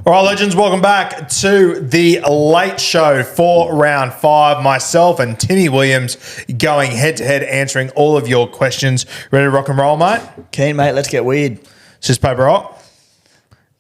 All right, legends, welcome back to the late show for round 5. Myself and Timmy Williams going head-to-head answering all of your questions. Ready to rock and roll, mate? Keen, mate. Let's get weird. Scissors, paper, rock.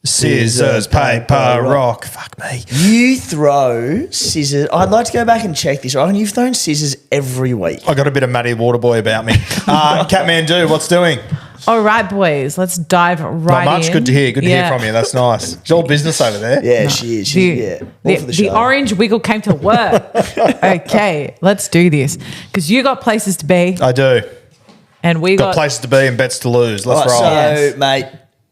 Scissors, paper, rock. Fuck me. You throw scissors. I'd like to go back and check this. I reckon you've thrown scissors every week. I got a bit of Matty Waterboy about me. Catmandu, what's doing? All right, boys, let's dive right in. Not much. Good to hear. Good to hear from you. That's nice. It's all business over there. Yeah, she is. All for the show. The orange wiggle came to work. Okay, let's do this. Because you got places to be. I do. And we Got places to be and bets to lose. Let's roll. So, mate,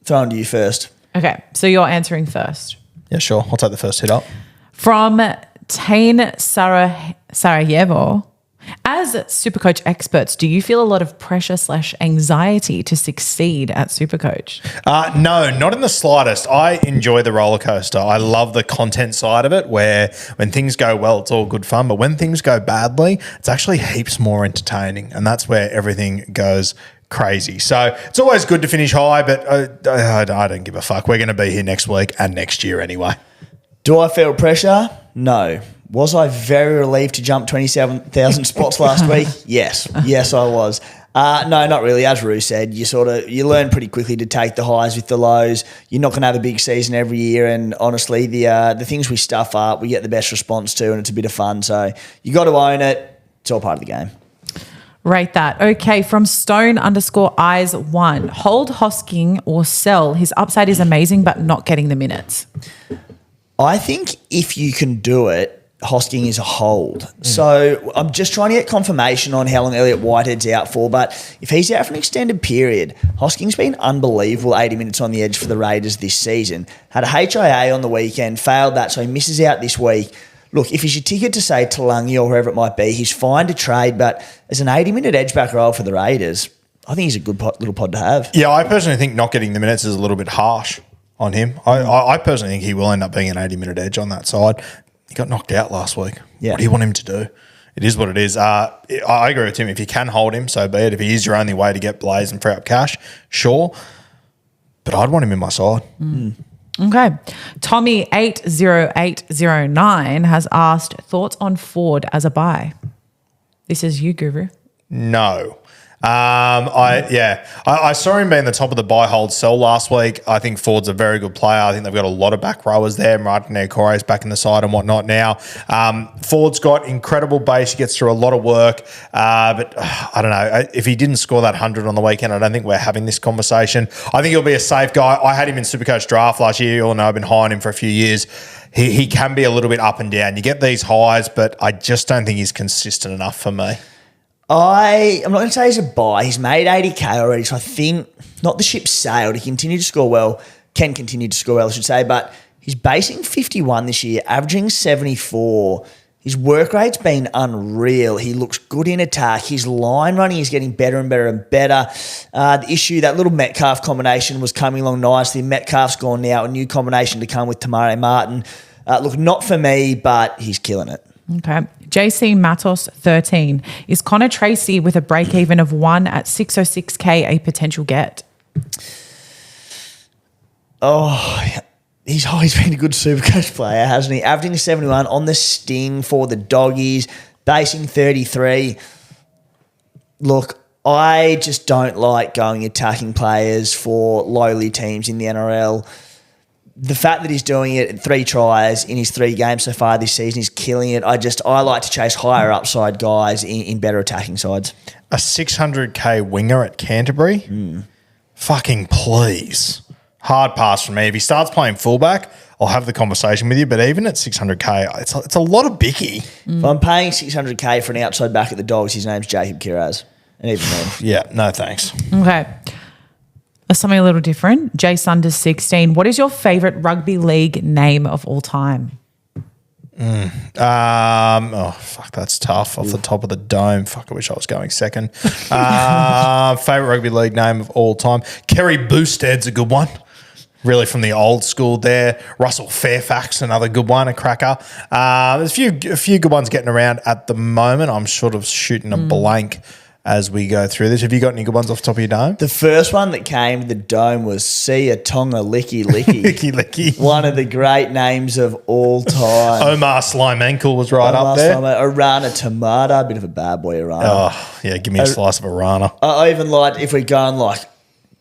throwing to you first. Okay, so you're answering first. Yeah, sure. I'll take the first hit up. From Tain Sarajevo. As Supercoach experts, do you feel a lot of pressure / anxiety to succeed at Supercoach? No, not in the slightest. I enjoy the roller coaster. I love the content side of it where when things go well, it's all good fun. But when things go badly, it's actually heaps more entertaining. And that's where everything goes crazy. So it's always good to finish high, but I don't give a fuck. We're going to be here next week and next year anyway. Do I feel pressure? No. Was I very relieved to jump 27,000 spots last week? Yes. Yes, I was. No, not really. As Roo said, you learn pretty quickly to take the highs with the lows. You're not going to have a big season every year, and honestly, the things we stuff up, we get the best response to, and it's a bit of fun. So you got to own it. It's all part of the game. Rate that. Okay, from Stone_eyes1. Hold Hosking or sell. His upside is amazing, but not getting the minutes. I think if you can do it, Hosking is a hold. So I'm just trying to get confirmation on how long Elliott Whitehead's out for, but if he's out for an extended period, Hosking's been unbelievable 80 minutes on the edge for the Raiders this season. Had a HIA on the weekend, failed that, so he misses out this week. Look, if he's your ticket to, say, Talangi or whoever it might be, he's fine to trade, but as an 80-minute edge-back role for the Raiders, I think he's a good little pod to have. Yeah, I personally think not getting the minutes is a little bit harsh on him. I personally think he will end up being an 80-minute edge on that side. He got knocked out last week. Yeah. What do you want him to do? It is what it is. I agree with him. If you can hold him, so be it. If he is your only way to get Blaze and free up cash, sure. But I'd want him in my side. Okay. Tommy80809 has asked, thoughts on Ford as a buy? This is you, Guru. No. I saw him being the top of the buy, hold, sell last week. I think Ford's a very good player. I think they've got a lot of back rowers there. Martin Corey's back in the side and whatnot now. Ford's got incredible base. He gets through a lot of work. But I don't know. If he didn't score that 100 on the weekend, I don't think we're having this conversation. I think he'll be a safe guy. I had him in Supercoach draft last year. You all know I've been high on him for a few years. He can be a little bit up and down. You get these highs, but I just don't think he's consistent enough for me. I'm not going to say he's a buy. He's made 80K already, so I think not the ship sailed. He continued to score well, can continue to score well, I should say, but he's basing 51 this year, averaging 74. His work rate's been unreal. He looks good in attack. His line running is getting better and better and better. The issue, that little Metcalf combination was coming along nicely. Metcalf's gone now, a new combination to come with Tamari Martin. Look, not for me, but he's killing it. Okay. JC Matos 13. Is Connor Tracy with a break even of 1 at 606K a potential get? He's always been a good Supercoach player, hasn't he? Averaging 71 on the sting for the Doggies, basing 33. Look, I just don't like going attacking players for lowly teams in the NRL. The fact that he's doing it in 3 tries in his 3 games so far this season, he's killing it. I like to chase higher upside guys in better attacking sides. A 600K winger at Canterbury? Fucking please. Hard pass for me. If he starts playing fullback, I'll have the conversation with you. But even at 600K, it's a lot of bicky. If I'm paying 600K for an outside back at the Dogs, his name's Jacob Kiraz. And even then. Yeah, no thanks. Okay. Something a little different. Jay Sunders 16. What is your favourite rugby league name of all time? That's tough. Off the top of the dome. Fuck, I wish I was going second. Favourite rugby league name of all time. Kerry Boosted's a good one. Really from the old school there. Russell Fairfax, another good one, a cracker. There's a few good ones getting around at the moment. I'm sort of shooting a blank as we go through this. Have you got any good ones off the top of your dome? The first one that came to the dome was Sia Tonga Licky Licky. Licky Licky. One of the great names of all time. Omar Slime Ankle was right up there. Arana Tamata, a bit of a bad boy Arana. Oh, yeah, give me a slice of Arana. I even like, if we're going like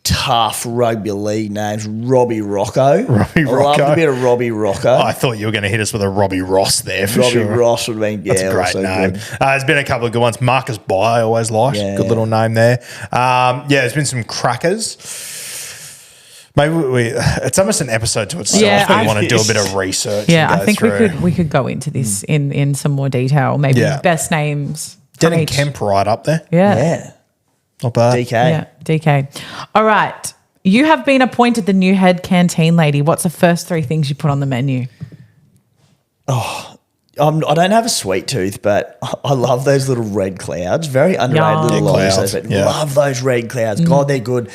tough rugby league names, Robbie Rocco. Robbie I Rocco. loved a bit of Robbie Rocco. I thought you were going to hit us with a Robbie Ross there for Robbie sure. Ross would have been, That's a great also name. good. There's been a couple of good ones. Marcus Bai, I always liked. Yeah. Good little name there. There's been some crackers. Maybe it's almost an episode to itself. Yeah, but you want to do a bit of research. Yeah, and I go think through. we could go into this in some more detail. Maybe Yeah. best names. from Denning each- Kemp right up there. Yeah. Yeah. Not bad. DK. Yeah, DK. All right. You have been appointed the new head canteen lady. What's the first 3 things you put on the menu? I don't have a sweet tooth, but I love those little red clouds. Very underrated Yeah. little Yeah, lollies. clouds. But Yeah. love those red clouds. God, they're good.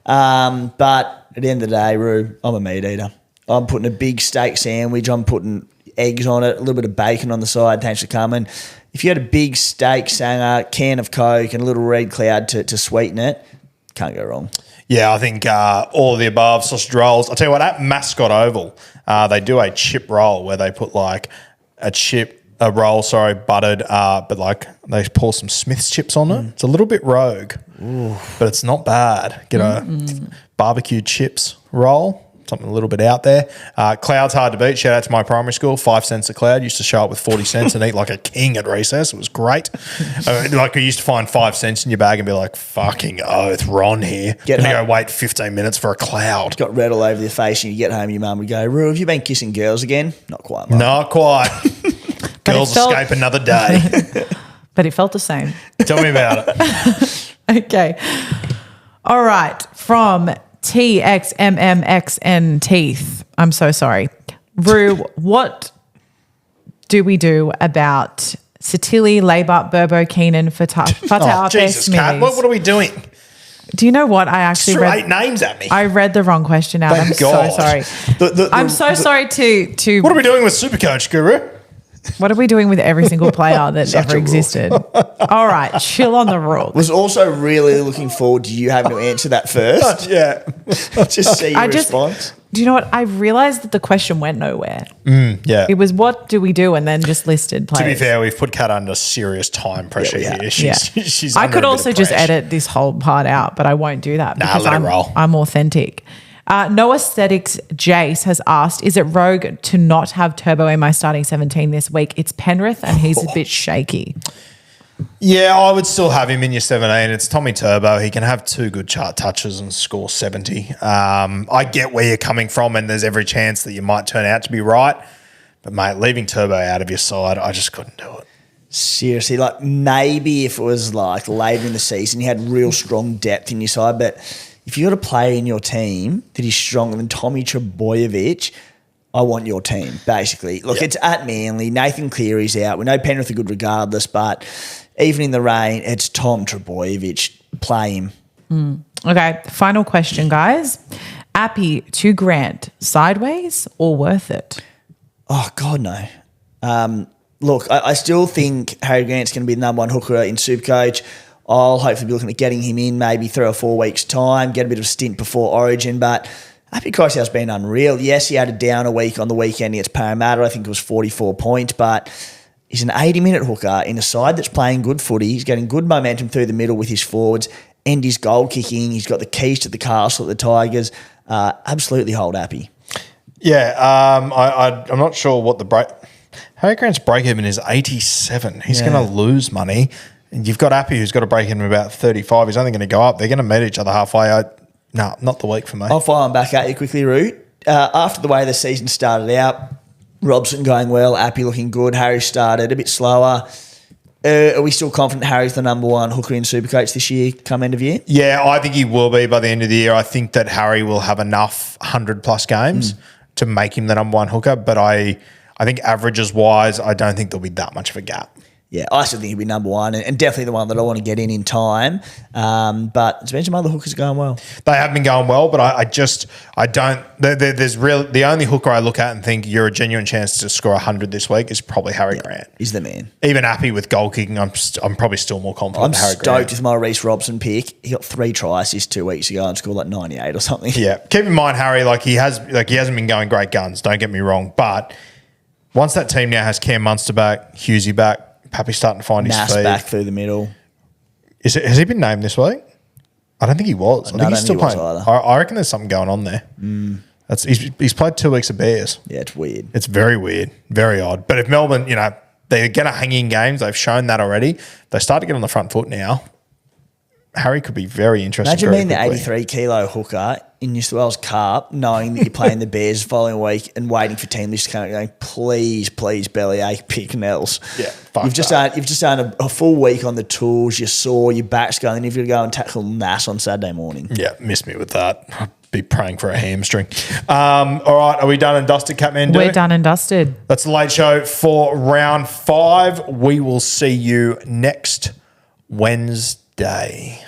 But at the end of the day, Roo, I'm a meat eater. I'm putting a big steak sandwich. I'm putting eggs on it, a little bit of bacon on the side. Thanks for coming. If you had a big steak sanger, can of Coke, and a little red cloud to sweeten it, can't go wrong. Yeah, I think all of the above, sausage rolls. I'll tell you what, at Mascot Oval, they do a chip roll where they put like a roll, buttered, but like they pour some Smith's chips on it. It's a little bit rogue, but it's not bad. Get a barbecue chips roll, something a little bit out there. Cloud's hard to beat. Shout out to my primary school, 5 cents a cloud. Used to show up with 40 cents and eat like a king at recess. It was great. Like we used to find 5 cents in your bag and be like, fucking oath, Ron here. Gonna go wait 15 minutes for a cloud. Got red all over your face, and you get home, your mum would go, Roo, have you been kissing girls again? Not quite, mate. Not quite. Girls felt- escape another day. But it felt the same. Tell me about it. Okay. All right. From TXMMXN Teeth. I'm so sorry. Rue, what do we do about Satili, Laybart, Burbo, Keenan, Fatah, Oh, Jesus, Kat, what are we doing? Do you know what? I actually Threw read 8 names at me. I read the wrong question out. Thank I'm God. so sorry. I'm so sorry to What are we doing with Supercoach, Guru? what are we doing with every single player that Such ever a rook. existed? All right, chill on the rook. Was also really looking forward to you having to answer that first. Yeah. Just see your I just- response. Do you know what? I realized that the question went nowhere. Yeah. It was what do we do, and then just listed players. To be fair, we've put Kat under serious time pressure Yeah, we here. have. She's I under could a bit also of just pressure. edit this whole part out, but I won't do that Nah, because let it roll. I'm authentic. No Aesthetics Jace has asked, is it rogue to not have Turbo in my starting 17 this week? It's Penrith and he's a bit shaky. Yeah, I would still have him in your 17. It's Tommy Turbo. He can have 2 good chart touches and score 70. I get where you're coming from, and there's every chance that you might turn out to be right. But, mate, leaving Turbo out of your side, I just couldn't do it. Seriously, like maybe if it was like later in the season, you had real strong depth in your side. But if you got a player in your team that is stronger than Tommy Trbojevic, I want your team, basically. Look, It's at Manly. Nathan Cleary's out. We know Penrith are good regardless, but even in the rain, it's Tom Trbojevic. Play him. Okay, final question, guys. Appy to Grant, sideways or worth it? Oh, God, no. Look, I still think Harry Grant's going to be the number 1 hooker in Supercoach. I'll hopefully be looking at getting him in maybe 3 or 4 weeks' time, get a bit of a stint before Origin. But Appy Crosshow's been unreal. Yes, he had a downer week on the weekend against Parramatta. I think it was 44 points, but he's an 80-minute hooker in a side that's playing good footy. He's getting good momentum through the middle with his forwards and his goal kicking. He's got the keys to the castle at the Tigers. Absolutely hold Appy. Yeah, I'm not sure what the break. Harry Grant's break even is 87. He's going to lose money. And you've got Appy who's got a break even of about 35. He's only going to go up. They're going to meet each other halfway. No, not the week for me. I'll fire him back at you quickly, Root. After the way the season started out, Robson going well, Appy looking good, Harry started a bit slower. Are we still confident Harry's the number 1 hooker in Supercoach this year, come end of year? Yeah, I think he will be by the end of the year. I think that Harry will have enough 100-plus games to make him the number 1 hooker, but I think averages-wise, I don't think there'll be that much of a gap. Yeah, I still think he'll be number one and definitely the one that I want to get in time. But it's been some other hookers going well. They have been going well, but I don't. There's the only hooker I look at and think you're a genuine chance to score 100 this week is probably Harry Grant. He's the man. Even happy with goal kicking, I'm probably still more confident. I'm with Harry stoked Grant. with my Reece Robson pick. He got 3 tries this 2 weeks ago and scored like 98 or something. Yeah, keep in mind Harry, he hasn't been going great guns. Don't get me wrong, but once that team now has Cam Munster back, Hughesy back, Pappy's starting to find his Nas feet. back through the middle. Has he been named this week? I don't think he was. I think he's still playing. I reckon there's something going on there. He's played 2 weeks of Bears. Yeah, it's weird. It's very weird, very odd. But if Melbourne, they're going to hang in games, they've shown that already. They start to get on the front foot now. Harry could be very interesting. Imagine very being the quickly. 83 kilo hooker in New South Wales Cup, knowing that you're playing the Bears the following week and waiting for team lists to come out going, please, bellyache, pick Nels. Yeah, fuck You've just done a full week on the tools, you're sore, your back's going, and if you go and tackle Nass on Saturday morning. Yeah, missed me with that. I'd be praying for a hamstring. All right, are we done and dusted, Kathmandu? We're done and dusted. That's the Late Show for round 5. We will see you next Wednesday.